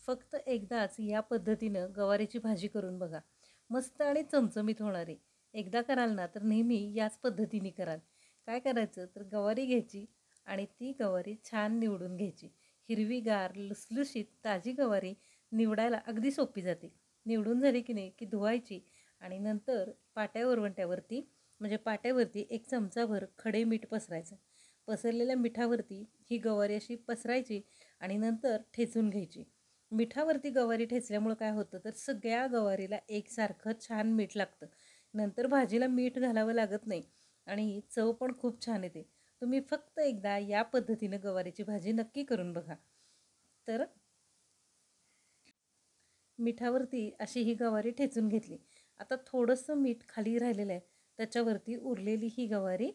फक्त एकदाच या पद्धतीनं गवारीची भाजी करून बघा. मस्त आणि चमचमीत होणार आहे. एकदा कराल ना तर नेहमी याच पद्धतीने कराल. काय करायचं तर गवारी घ्यायची आणि ती गवारी छान निवडून घ्यायची. हिरवीगार, लुसलुशीत, ताजी गवारी निवडायला अगदी सोपी जाते. निवडून झाली की नाही की धुवायची आणि नंतर वरवंट्यावरती म्हणजे पाट्यावरती 1 चमचाभर खडे मीठ पसरायचं. पसरलेल्या मिठावरती ही गवारी अशी पसरायची आणि नंतर ठेचून घ्यायची. मिठावरती गवारी ठेचल्यामुळं काय होतं तर सगळ्या गवारीला एकसारखं छान मीठ लागतं. नंतर भाजीला मीठ घालावं लागत नाही आणि चव पण खूप छान येते. तुम्ही फक्त एकदा या पद्धतीनं गवारीची भाजी नक्की करून बघा. तर मिठावरती अशी ही गवारी ठेचून घेतली. आता थोडंसं मीठ खाली राहिलेलं आहे, त्याच्यावरती उरलेली ही गवारी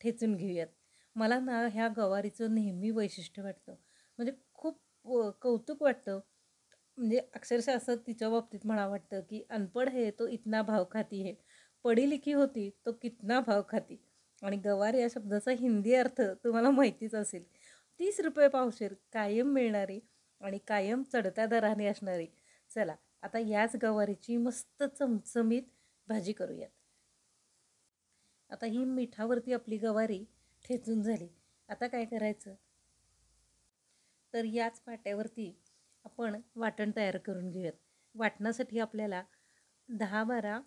ठेचून घेऊयात. मला ना ह्या गवारीचं नेहमी वैशिष्ट्य वाटतं. म्हणजे खूप कौतुक वाटतं. म्हणजे अक्षरशः असं तिच्या बाबतीत म्हणावं वाटतं, की अनपढ है तो इतना भाव खाती है, पढी लिखी होती तो कितना भाव खाती. आणि गवार या शब्दाचा हिंदी अर्थ तुम्हाला माहितीच असेल. ₹30 पावशेर कायम मिळणारी आणि कायम चढत्या दराने असणारी. चला आता याच गवारीची मस्त चमचमीत भाजी करूयात. आता ही मिठावरती आपली गवारी ठेचून झाली. आता काय करायचं तर याच पाट्यावरती आपण वाटण तयार करून घेऊयात. वाटणासाठी आपल्याला 10-12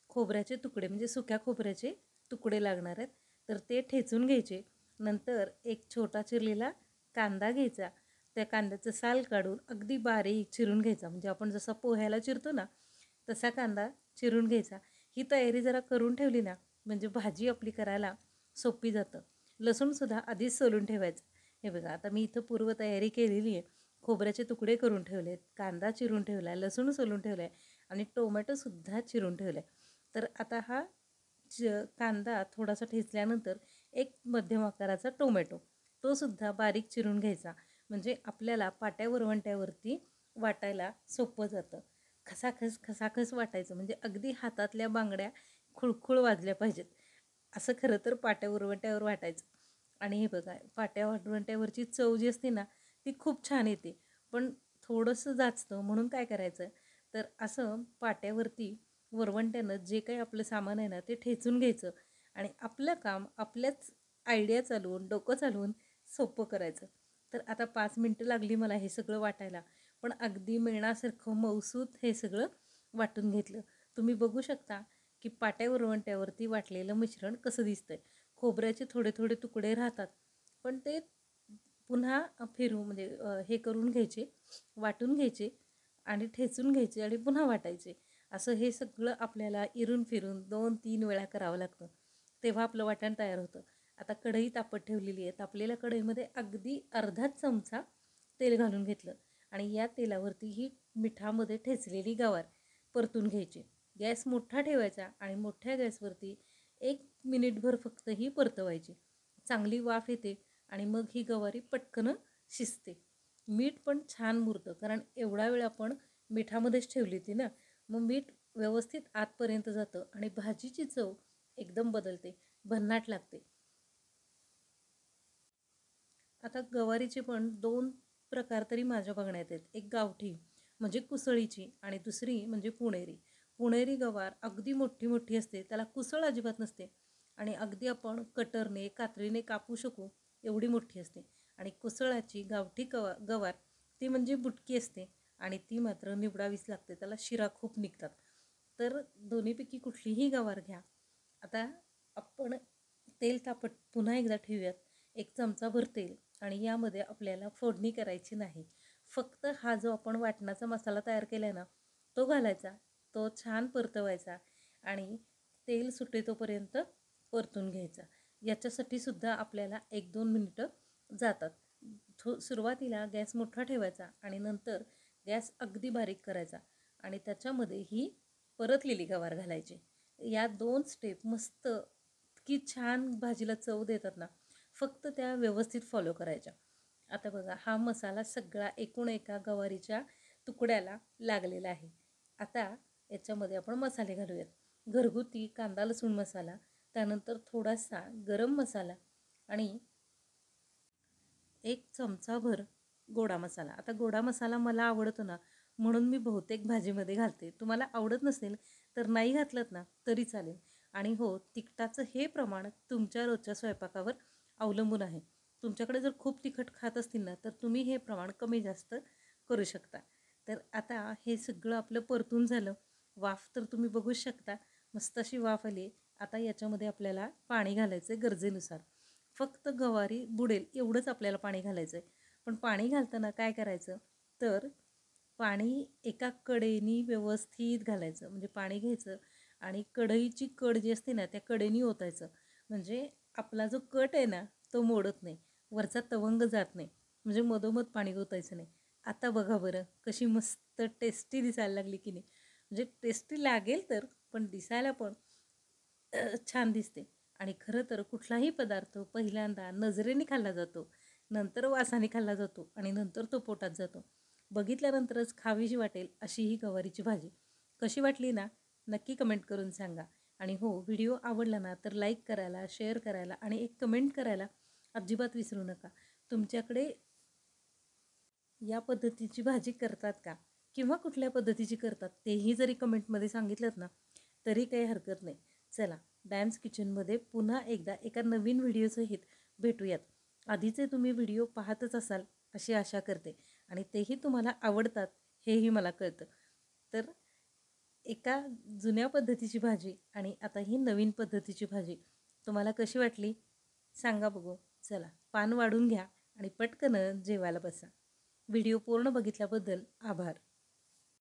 खोबऱ्याचे तुकडे म्हणजे सुक्या खोबऱ्याचे तुकडे लागणार आहेत. तर ते ठेचून घ्यायचे. नंतर एक छोटा चिरलेला कांदा घ्यायचा. त्या कांद्याचं साल काढून अगदी बारीक चिरून घ्यायचा. म्हणजे आपण जसा पोह्याला चिरतो ना तसा कांदा चिरून घ्यायचा. ही तयारी जरा करून ठेवली ना म्हणजे भाजी आपली करायला सोपी जातं. लसूणसुद्धा आधीच सोलून ठेवायचं. हे बघा आता मी इथं पूर्वतयारी केलेली आहे. खोबऱ्याचे तुकडे करून ठेवले आहेत, कांदा चिरून ठेवला आहे, लसूण सोलून ठेवला आहे आणि टोमॅटोसुद्धा चिरून ठेवला आहे. तर आता हा कांदा थोडासा ठेचल्यानंतर एक मध्यम आकाराचा टोमॅटो तोसुद्धा बारीक चिरून घ्यायचा. म्हणजे आपल्याला वरवंट्यावरती वाटायला सोपं जातं. खसाखस वाटायचं म्हणजे अगदी हातातल्या बांगड्या खुळखुळ वाजल्या पाहिजेत. असं खरं तर वरवंट्यावर वाटायचं. आणि हे बघा वरवंट्यावरची चव जी असते ना ती खूप छान येते. पण थोडंसं जाचतं म्हणून काय करायचं तर असं पाट्यावरती वरवंट्यानं जे काही आपलं सामान आहे ना ते ठेचून घ्यायचं आणि आपलं काम आपल्याच आयडिया चालवून डोकं चालवून सोपं करायचं. तर आता 5 मिनटं लागली मला हे सगळं वाटायला. पण अगदी मेणासारखं मऊसूत हे सगळं वाटून घेतलं. तुम्ही बघू शकता की वरवंट्यावरती वाटलेलं मिश्रण कसं दिसतंय. खोबऱ्याचे थोडे थोडे तुकडे राहतात. पण ते पुन्हा फिरून म्हणजे हे करून घ्यायचे, वाटून घ्यायचे आणि ठेचून घ्यायचे आणि पुन्हा वाटायचे. असं हे सगळं आपल्याला इरून फिरून 2-3 वेळा करावं लागतं. तेव्हा आपलं वाटण तयार होतं. आता कढई तापत ठेवलेली आहे. तापलेल्या कढईमध्ये अगदी अर्धा चमचा तेल घालून घेतलं आणि या तेलावरती ही मिठामध्ये ठेचलेली गवार परतून घ्यायची. गॅस मोठा ठेवायचा आणि मोठ्या गॅसवरती 1 मिनिटभर फक्त ही परतवायची. चांगली वाफ येते आणि मग ही गवारी पटकन शिजते. मीठ पण छान मुरतं कारण एवढा वेळ आपण मिठामध्येच ठेवली होती ना. मग मीठ व्यवस्थित आतपर्यंत जातं आणि भाजीची चव एकदम बदलते, भन्नाट लागते. आता गवारीचे पण 2 प्रकार तरी माझ्या बघण्यात आहेत. एक गावठी म्हणजे कुसळीची आणि दुसरी म्हणजे पुणेरी. पुणेरी गवार अगदी मोठी असते. त्याला कुसळ अजिबात नसते आणि अगदी आपण कटरने, कात्रीने कापू शकू एवढी मोठी असते. आणि कुसळाची गावठी गवार ती म्हणजे बुटकी असते आणि ती मात्र निवडावीच लागते. त्याला शिरा खूप निघतात. तर दोन्हीपैकी कुठलीही गवार घ्या. आता आपण तेल तापत पुन्हा एकदा ठेवूयात. 1 चमचाभर तेल आणि यामध्ये आपल्याला फोडणी करायची नाही. फक्त हा जो आपण वाटणाचा मसाला तयार केला आहे ना तो घालायचा. तो छान परतवायचा आणि तेल सुटे तोपर्यंत परतून घ्यायचा. याच्यासाठी सुद्धा आपल्याला 1-2 मिनिटं जातात. सुरुवातीला गॅस मोठा ठेवायचा आणि नंतर गॅस अगदी बारीक करायचा आणि त्याच्यामध्ये ही परतलेली गवार घालायची. या 2 स्टेप मस्त की छान भाजीला चव देतात ना, फक्त त्या व्यवस्थित फॉलो करायच्या. आता बघा हा मसाला सगळा एकूण एका गवारीच्या तुकड्याला लागलेला आहे. आता याच्यामध्ये आपण मसाले घालूयात. घरगुती कांदा लसूण मसाला, त्यानंतर थोडासा गरम मसाला आणि 1 चमचाभर गोडा मसाला. आता गोडा मसाला मला आवडतो ना, म्हणून मी बहुतेक भाजीमध्ये घालते. तुम्हाला आवडत नसेल तर नाही घातलंत ना तरी चालेल. आणि हो, तिखटाचं हे प्रमाण तुमच्या रोजच्या स्वयंपाकावर अवलंबून आहे. तुमच्याकडे जर खूप तिखट खात असतील ना तर तुम्ही हे प्रमाण कमी जास्त करू शकता. तर आता हे सगळं आपलं परतून झालं. वाफ तर तुम्ही बघूच शकता, मस्त अशी वाफ आली. आता याच्यामध्ये आपल्याला पाणी घालायचं आहे गरजेनुसार. फक्त गवारी बुडेल एवढंच आपल्याला पाणी घालायचं आहे. पण पाणी घालताना काय करायचं, तर पाणी एका कडेनी व्यवस्थित घालायचं. म्हणजे पाणी घ्यायचं आणि कढईची कड जी असते ना त्या कडेनी ओतायचं. म्हणजे आपला जो कट आहे ना तो मोडत नाही, वरचा तवंग जात नाही. म्हणजे मधोमध पाणी ओतायचं नाही. आता बघा बरं कशी मस्त टेस्टी दिसायला लागली की नाही. म्हणजे टेस्टी लागेल तर, पण दिसायला पण छान दिसते. आणि खरं तर कुठलाही पदार्थ पहिल्यांदा नजरेने खाल्ला जातो, नंतर वासाने खाल्ला जातो आणि नंतर तो पोटात जातो. बघितल्यानंतरच खावीशी वाटेल अशी ही गवारीची भाजी. कशी वाटली ना नक्की कमेंट करून सांगा. आणि हो, व्हिडिओ आवडला ना तर लाईक करायला, शेअर करायला आणि एक कमेंट करायला अजिबात विसरू नका. तुमच्याकडे या पद्धतीची भाजी करतात का? किंवा कुठल्या पद्धतीची करतात तेही जरी कमेंटमध्ये सांगितलंत ना तरी काही हरकत नाही. चला, डॅम्स किचनमध्ये पुन्हा एकदा एका नवीन व्हिडिओसहित भेटूयात. आधीचे तुम्ही व्हिडिओ पाहतच असाल अशी आशा करते आणि तेही तुम्हाला आवडतात हेही मला कळतं. तर एका जुन्या पद्धतीची भाजी आणि आता ही नवीन पद्धतीची भाजी तुम्हाला कशी वाटली सांगा बघू. चला, पान वाढून घ्या आणि पटकन जेवायला बसा. व्हिडिओ पूर्ण बघितल्याबद्दल आभार.